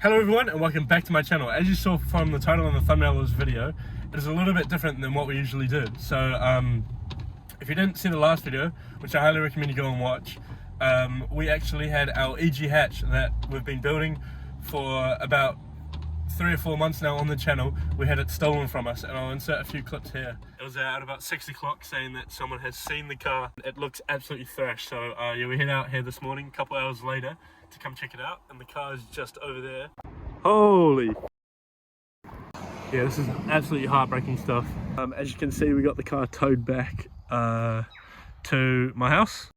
Hello everyone and welcome back to my channel. As you saw from the title and the thumbnail of this video, it is a little bit different than what we usually do. So if you didn't see the last video, which I highly recommend you go and watch, we actually had our EG hatch that we've been building for about 3 or 4 months now on the channel. We had it stolen from us, and I'll insert a few clips here. It was at about 6 o'clock saying that someone has seen the car. It looks absolutely thrashed, so yeah, we head out here this morning, a couple hours later, to come check it out, and the car is just over there. Holy! Yeah, this is absolutely heartbreaking stuff. As you can see, we got the car towed back to my house.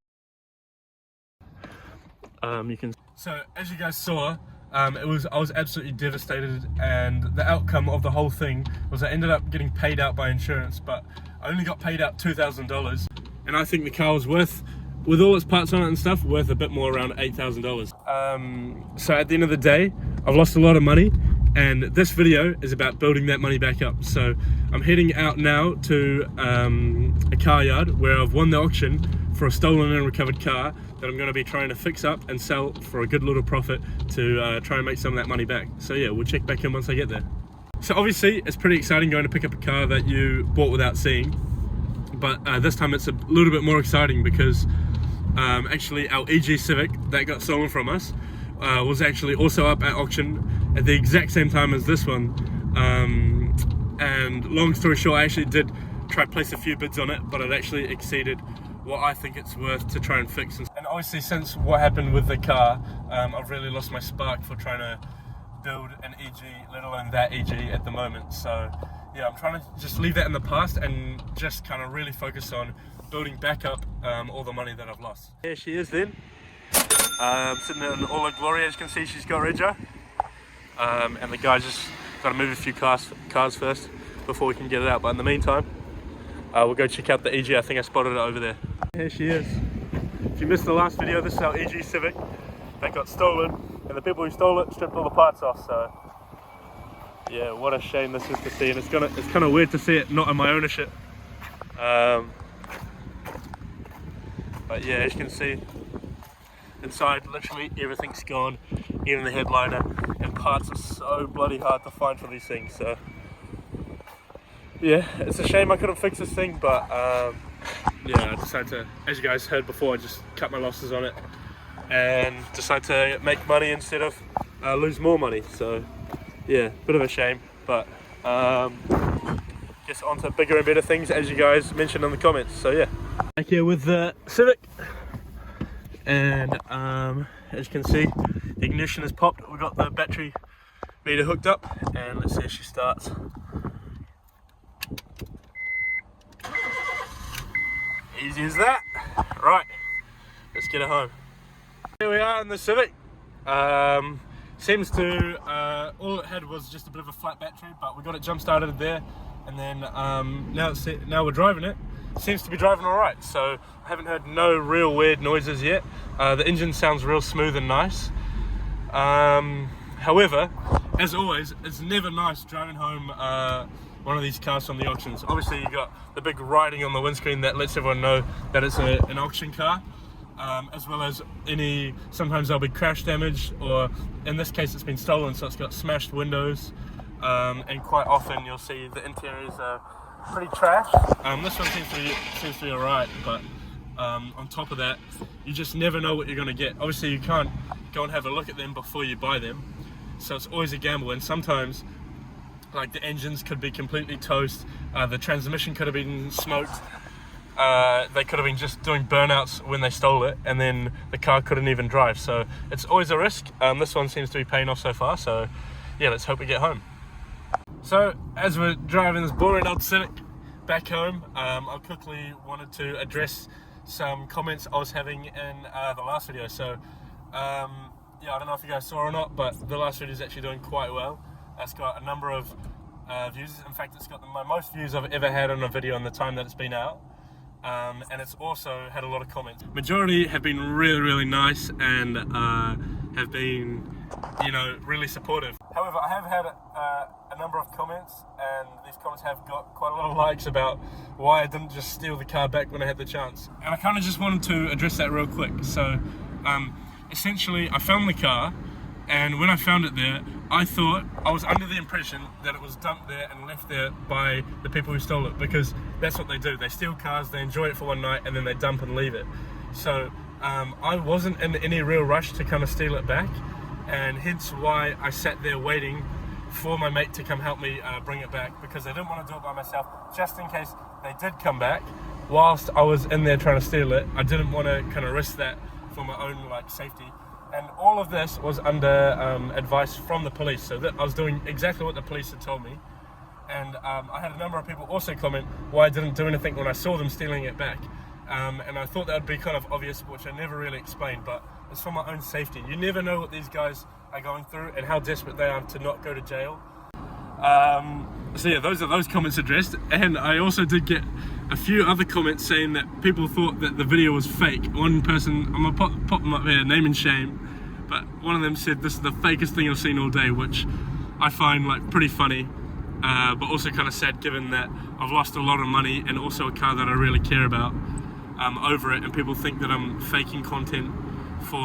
So as you guys saw, I was absolutely devastated, and the outcome of the whole thing was I ended up getting paid out by insurance, but I only got paid out $2,000, and I think the car was worth, with all its parts on it and stuff, worth a bit more, around $8,000. So at the end of the day, I've lost a lot of money, and this video is about building that money back up. So I'm heading out now to a car yard where I've won the auction for a stolen and recovered car that I'm going to be trying to fix up and sell for a good little profit to try and make some of that money back. So yeah, we'll check back in once I get there. So obviously it's pretty exciting going to pick up a car that you bought without seeing, but this time it's a little bit more exciting because actually our EG Civic that got stolen from us was actually also up at auction at the exact same time as this one, and long story short, I actually did try to place a few bids on it, but it actually exceeded what I think it's worth to try and fix. And obviously since what happened with the car, I've really lost my spark for trying to build an EG, let alone that EG at the moment. So yeah, I'm trying to just leave that in the past and just kind of really focus on building back up all the money that I've lost. Here she is then, sitting in all her glory. As you can see, she's got rego, and the guy just got to move a few cars first before we can get it out. But in the meantime, we'll go check out the EG. I think I spotted it over there. Here she is. If you missed the last video, this is our EG Civic that got stolen, and the people who stole it stripped all the parts off. So yeah, what a shame this is to see, and it's kind of weird to see it not in my ownership. But yeah, as you can see, inside literally everything's gone, even the headliner, and parts are so bloody hard to find for these things. So yeah, it's a shame I couldn't fix this thing, but yeah, I decided to, as you guys heard before, I just cut my losses on it and decided to make money instead of lose more money. So yeah, bit of a shame, but guess on to bigger and better things, as you guys mentioned in the comments. So yeah, back here with the Civic, and as you can see, the ignition is popped. We've got the battery meter hooked up, and let's see if she starts. Easy as that. Right, let's get it home. Here we are in the Civic. Seems to, all it had was just a bit of a flat battery, but we got it jump started there, and then now we're driving it. Seems to be driving all right, so I haven't heard no real weird noises yet. The engine sounds real smooth and nice. However, as always, it's never nice driving home one of these cars from the auctions. Obviously you got the big writing on the windscreen that lets everyone know that it's an auction car, as well as sometimes there'll be crash damage, or in this case it's been stolen, so it's got smashed windows, and quite often you'll see the interiors are pretty trash. This one seems to be alright, but on top of that, you just never know what you're going to get. Obviously you can't go and have a look at them before you buy them, so it's always a gamble, and sometimes like the engines could be completely toast, the transmission could have been smoked, they could have been just doing burnouts when they stole it, and then the car couldn't even drive. So it's always a risk. This one seems to be paying off so far, so yeah, let's hope we get home. So as we're driving this boring old Civic back home, I quickly wanted to address some comments I was having in the last video. So yeah, I don't know if you guys saw or not, but the last video is actually doing quite well. It's got a number of views. In fact, it's got my most views I've ever had on a video in the time that it's been out. And it's also had a lot of comments. Majority have been really, really nice and have been, you know, really supportive. However, I have had a number of comments, and these comments have got quite a lot of likes about why I didn't just steal the car back when I had the chance. And I kind of just wanted to address that real quick. So essentially I found the car, and when I found it there, I was under the impression that it was dumped there and left there by the people who stole it, because that's what they do. They steal cars, they enjoy it for one night, and then they dump and leave it. So I wasn't in any real rush to kind of steal it back, and hence why I sat there waiting for my mate to come help me bring it back, because I didn't want to do it by myself, just in case they did come back whilst I was in there trying to steal it. I didn't want to kind of risk that for my own safety. And all of this was under advice from the police, so that I was doing exactly what the police had told me. And I had a number of people also comment why I didn't do anything when I saw them stealing it back. And I thought that would be kind of obvious, which I never really explained, but it's for my own safety. You never know what these guys are going through and how desperate they are to not go to jail. So yeah, those are those comments addressed. And I also did get a few other comments saying that people thought that the video was fake. One person, I'm gonna pop them up here, name and shame, but one of them said this is the fakest thing I've seen all day, which I find pretty funny, but also kind of sad, given that I've lost a lot of money and also a car that I really care about over it, and people think that I'm faking content for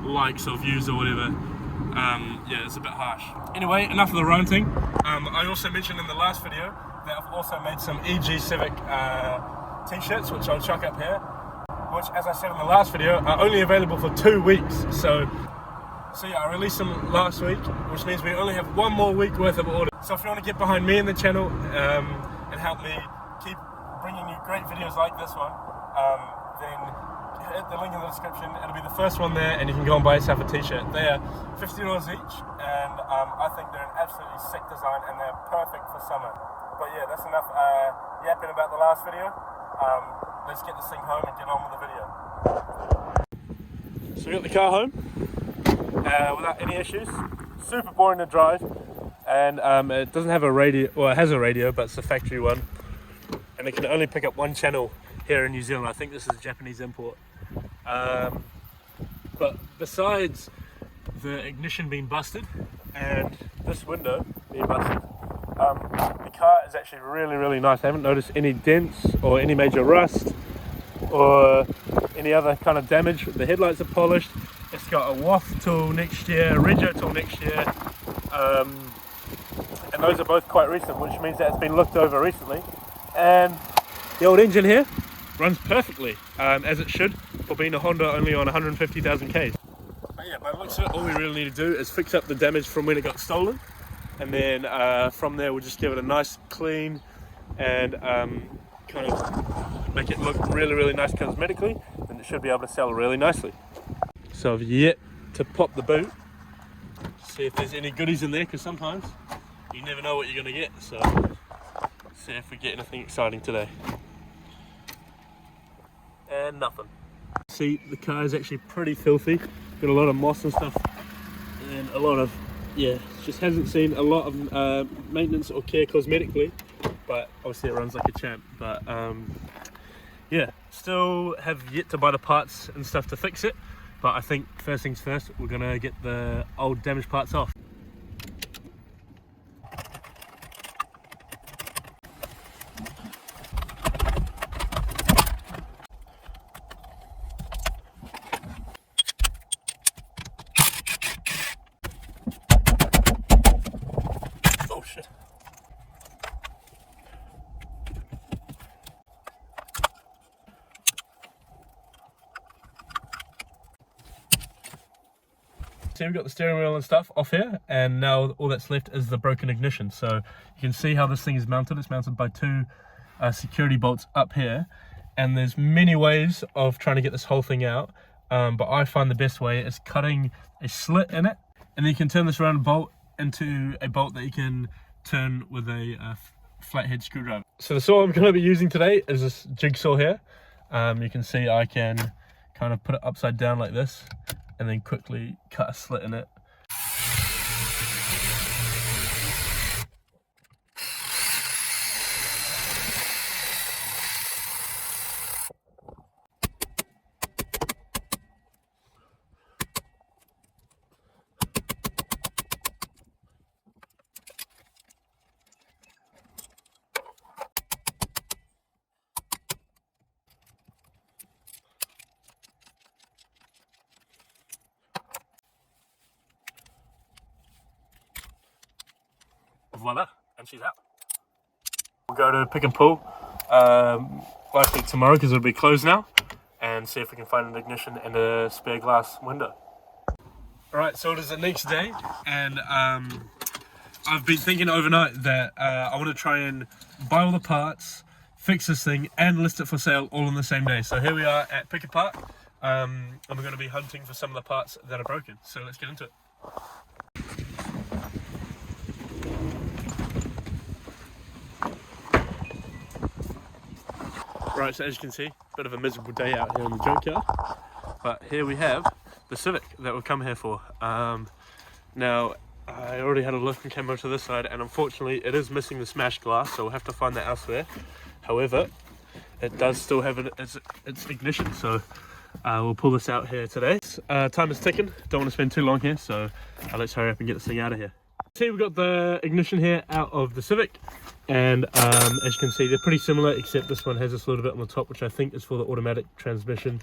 likes or views or whatever. Yeah, it's a bit harsh. Anyway, enough of the ranting. I also mentioned in the last video that I've also made some EG Civic t-shirts, which I'll chuck up here, which, as I said in the last video, are only available for 2 weeks. So yeah, I released them last week, which means we only have 1 more week worth of orders. So if you want to get behind me in the channel and help me keep bringing you great videos like this one, then hit the link in the description. It'll be the first one there, and you can go and buy yourself a t-shirt. They are $50 each, and I think they're an absolutely sick design, and they're perfect for summer. But yeah, that's enough yapping about the last video. Let's get this thing home and get on with the video. So we got the car home without any issues. Super boring to drive, and it doesn't have a radio. Well, it has a radio, but it's a factory one, and it can only pick up 1 channel here in New Zealand. I think this is a Japanese import. But besides the ignition being busted and this window being busted, the car is actually really, really nice. I haven't noticed any dents or any major rust or any other kind of damage. The headlights are polished. It's got a WAF tool next year, a Rego tool next year, and those are both quite recent, which means that it's been looked over recently. And the old engine here runs perfectly, as it should, for being a Honda only on 150,000 Ks. But yeah, by the looks of it, all we really need to do is fix up the damage from when it got stolen, and then from there we'll just give it a nice clean and kind of make it look really, really nice cosmetically, and it should be able to sell really nicely. So I've yet to pop the boot, see if there's any goodies in there, because sometimes you never know what you're going to get. So see if we get anything exciting today. And nothing. See, the car is actually pretty filthy. Got a lot of moss and stuff, and a lot of, yeah, just hasn't seen a lot of maintenance or care cosmetically, but obviously it runs like a champ. But yeah, still have yet to buy the parts and stuff to fix it, but I think first things first, we're gonna get the old damaged parts off. Oh shit. So we've got the steering wheel and stuff off here, and now all that's left is the broken ignition. So you can see how this thing is mounted. It's mounted by 2 security bolts up here, and there's many ways of trying to get this whole thing out, but I find the best way is cutting a slit in it, and then you can turn this round bolt into a bolt that you can turn with a flathead screwdriver. So the saw I'm going to be using today is this jigsaw here. You can see I can kind of put it upside down like this, and then quickly cut a slit in it. voila, and she's out. We'll go to Pick and Pull, likely tomorrow because it'll be closed now, and see if we can find an ignition and a spare glass window. Alright, so it is the next day, and I've been thinking overnight that I want to try and buy all the parts, fix this thing, and list it for sale all on the same day. So here we are at Pick a Part, and we're going to be hunting for some of the parts that are broken. So let's get into it. Right, so as you can see, a bit of a miserable day out here in the junkyard, but here we have the Civic that we've come here for. Now, I already had a look and came over to this side, and unfortunately it is missing the smashed glass, so we'll have to find that elsewhere. However, it does still have its ignition, so we'll pull this out here today. Time is ticking, don't want to spend too long here, so let's hurry up and get this thing out of here. See, we've got the ignition here out of the Civic, and as you can see, they're pretty similar, except this one has this little bit on the top, which I think is for the automatic transmission.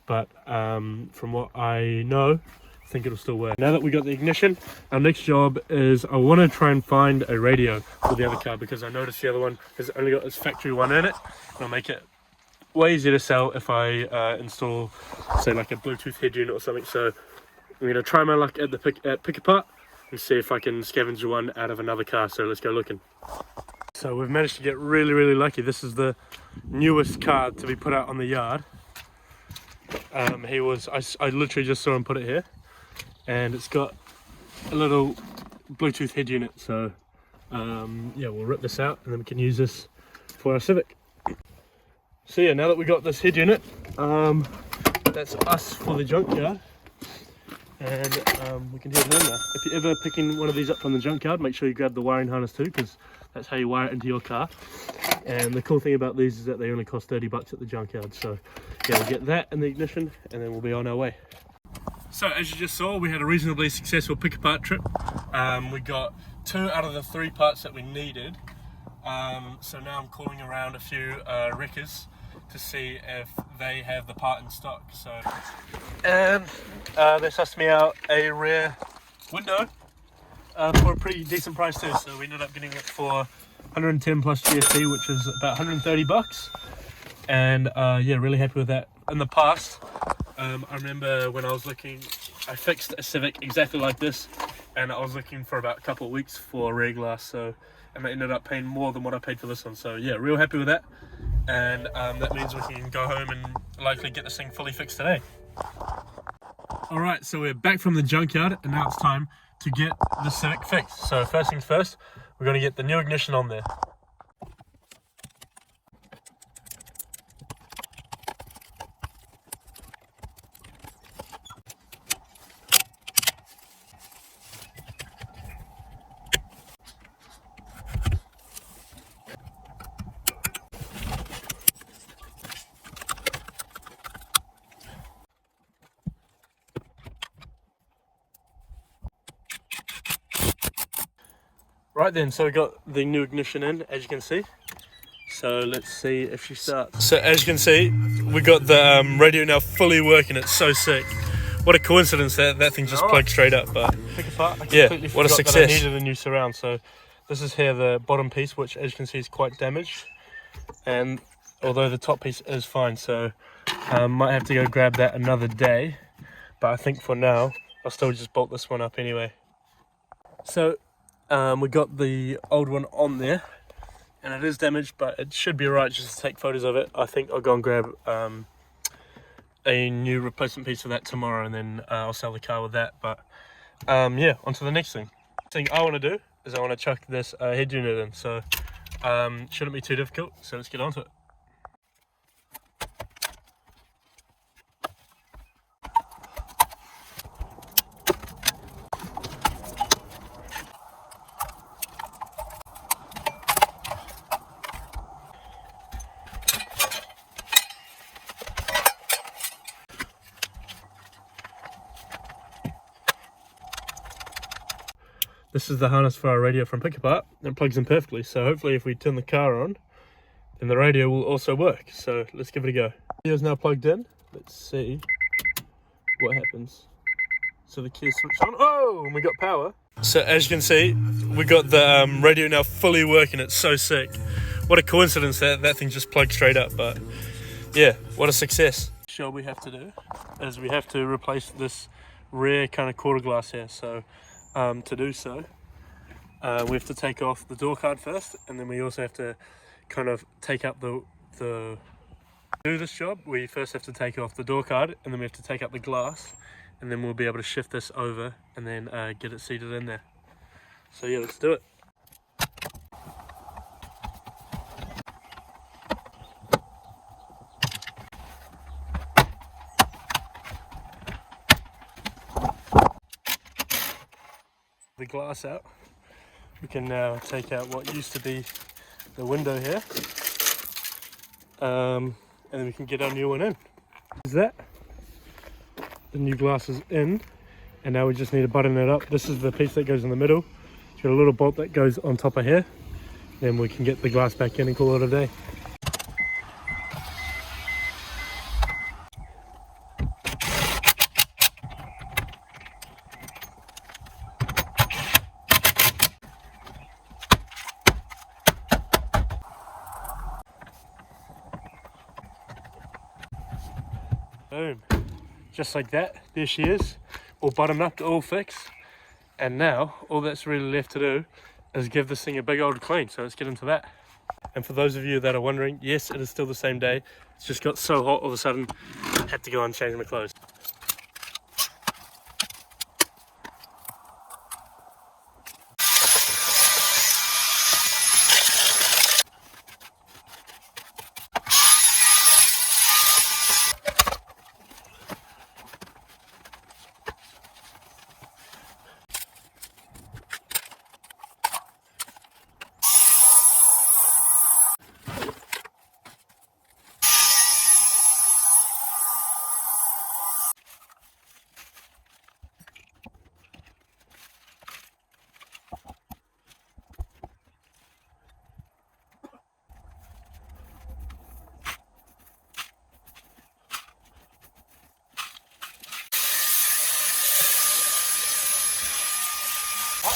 But from what I know, I think it'll still work. Now that we got the ignition, our next job is I want to try and find a radio for the other car, because I noticed the other one has only got this factory one in it. It'll make it way easier to sell if I install, say, like a Bluetooth head unit or something. So I'm going to try my luck at Pick a Part and see if I can scavenge one out of another car. So let's go looking. So we've managed to get really lucky. This is the newest car to be put out on the yard. I literally just saw him put it here, and it's got a little Bluetooth head unit. So yeah, we'll rip this out and then we can use this for our Civic. So yeah, now that we got this head unit, that's us for the junkyard, and we can head in there. If you're ever picking one of these up from the junkyard, make sure you grab the wiring harness too, because that's how you wire it into your car. And the cool thing about these is that they only cost 30 bucks at the junkyard. So yeah, we'll get that in the ignition and then we'll be on our way. So as you just saw, we had a reasonably successful Pick a Part trip. We got 2 out of the 3 parts that we needed. So now I'm calling around a few wreckers to see if they have the part in stock. So, and they sussed me out a rear window for a pretty decent price too. So we ended up getting it for 110 plus GST, which is about 130 bucks. And yeah, really happy with that. In the past, I remember when I was looking, I fixed a Civic exactly like this, and I was looking for about a couple of weeks for rear glass. So, and I ended up paying more than what I paid for this one. So yeah, real happy with that. And that means we can go home and likely get this thing fully fixed today. Alright, so we're back from the junkyard, and now it's time to get the Civic fixed. So first things first, we're going to get the new ignition on there. Right then, so we got the new ignition in, as you can see. So let's see if she starts. So as you can see, we got the radio now fully working. It's so sick. What a coincidence that thing just plugged straight up. But Pick a Part. yeah, what a success. I needed a new surround. So this is here the bottom piece, which as you can see is quite damaged. And although the top piece is fine, so might have to go grab that another day. But I think for now, I'll still just bolt this one up anyway. So we got the old one on there, and it is damaged, but it should be alright just to take photos of it. I think I'll go and grab a new replacement piece for that tomorrow, and then I'll sell the car with that. But yeah, on to the next thing. The thing I want to do is I want to chuck this head unit in, so shouldn't be too difficult, so let's get on to it. This is the harness for our radio from Pick a Part. It plugs in perfectly, so hopefully if we turn the car on, then the radio will also work. So let's give it a go. The radio's now plugged in. Let's see what happens. So the key is switched on. Oh, and we got power. So as you can see, we got the radio now fully working. It's so sick. What a coincidence that that thing just plugged straight up, but yeah, what a success. What we have to do is we have to replace this rear kind of quarter glass here. So to do so, we have to take off the door card first, and then we also have to kind of take out the do this job. We first have to take off the door card, and then we have to take out the glass, and then we'll be able to shift this over and then get it seated in there. So yeah, let's do it. The glass out. We can now take out what used to be the window here, and then we can get our new one in. Is that the new glass is in, and now we just need to button it up. This is the piece that goes in the middle. It's got a little bolt that goes on top of here. Then we can get the glass back in and call it a day. Boom, just like that, there she is, all buttoned up, all fixed. And now all that's really left to do is give this thing a big old clean. So let's get into that. And for those of you that are wondering, yes, it is still the same day. It's just got so hot all of a sudden, I had to go and change my clothes.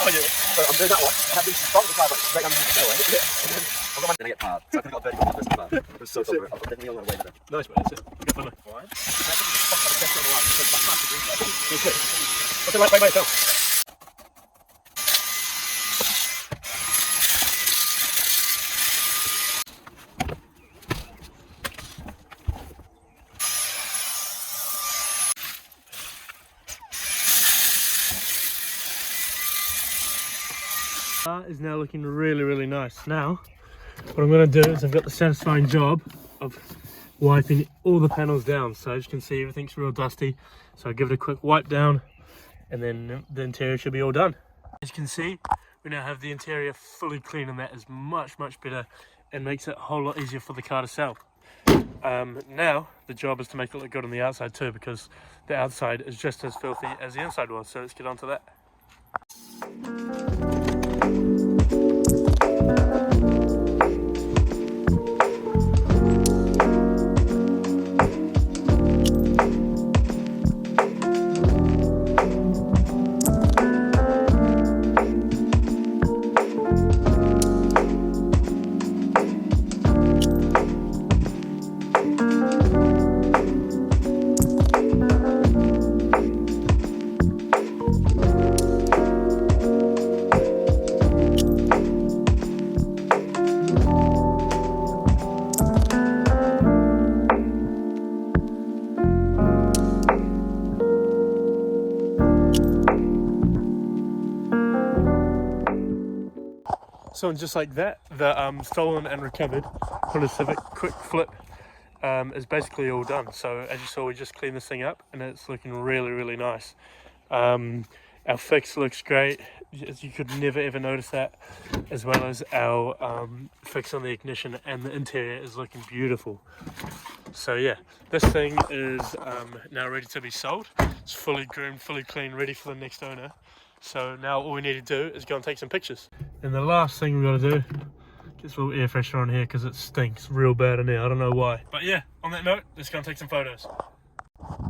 Oh, yeah. So I'm doing that one. I have these front of the car, but straight underneath the doorway. And then I've got my... Then I get hard. So I think I've got 30 minutes this car. It was so cool. I've got definitely a lot of weight with it. Nice, man, that's it. Good fun. Alright. What's it like by yourself? Is now looking really nice. Now what I'm going to do is I've got the satisfying job of wiping all the panels down. So as you can see, everything's real dusty, so I'll give it a quick wipe down and then the interior should be all done. As you can see, we now have the interior fully clean, and that is much better and makes it a whole lot easier for the car to sell. Now the job is to make it look good on the outside too, because the outside is just as filthy as the inside was. So let's get on to that. So just like that, the stolen and recovered Honda Civic quick flip is basically all done. So as you saw, we just cleaned this thing up and it's looking really nice. Our fix looks great. You could never ever notice that, as well as our fix on the ignition, and the interior is looking beautiful. So yeah, this thing is now ready to be sold. It's fully groomed, fully clean, ready for the next owner. So now all we need to do is go and take some pictures. And the last thing we've got to do, get a little air freshener on here because it stinks real bad in here. I don't know why. But yeah, on that note, let's go and take some photos.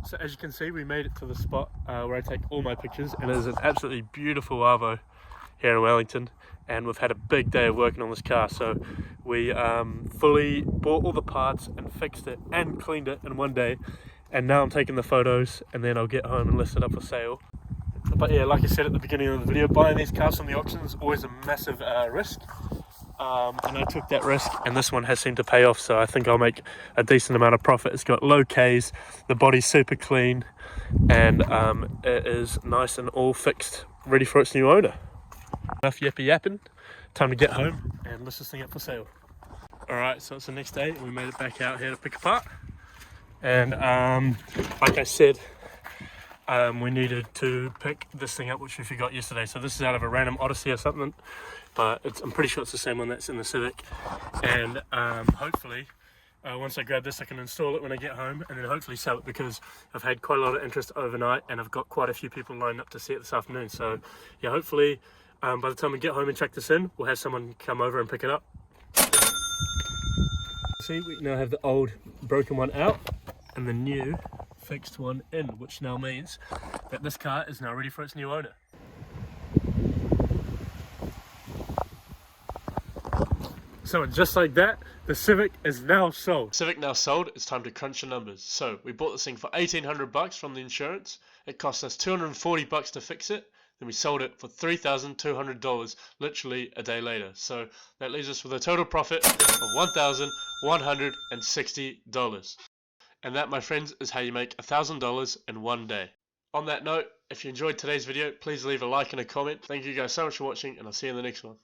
So as you can see, we made it to the spot where I take all my pictures, and it is an absolutely beautiful Arvo here in Wellington, and we've had a big day of working on this car. So we fully bought all the parts and fixed it and cleaned it in one day, and now I'm taking the photos and then I'll get home and list it up for sale. But yeah, like I said at the beginning of the video, buying these cars from the auction is always a massive risk. And I took that risk, and this one has seemed to pay off, so I think I'll make a decent amount of profit. It's got low Ks, the body's super clean, and it is nice and all fixed, ready for its new owner. Enough yapping yapping, time to get home and list this thing up for sale. Alright, so it's the next day, we made it back out here to pick apart, and like I said, we needed to pick this thing up, which we forgot yesterday. So this is out of a random Odyssey or something, but I'm pretty sure it's the same one that's in the Civic. And hopefully, once I grab this, I can install it when I get home, and then hopefully sell it, because I've had quite a lot of interest overnight, and I've got quite a few people lined up to see it this afternoon. So yeah, hopefully by the time we get home and check this in, we'll have someone come over and pick it up. See, we now have the old broken one out and the new fixed one in, which now means that this car is now ready for its new owner. So just like that, the Civic is now sold. Civic now sold, it's time to crunch the numbers. So we bought this thing for $1,800 from the insurance. It cost us $240 to fix it. Then we sold it for $3,200 literally a day later. So that leaves us with a total profit of $1,160. And that, my friends, is how you make $1,000 in one day. On that note, if you enjoyed today's video, please leave a like and a comment. Thank you guys so much for watching, and I'll see you in the next one.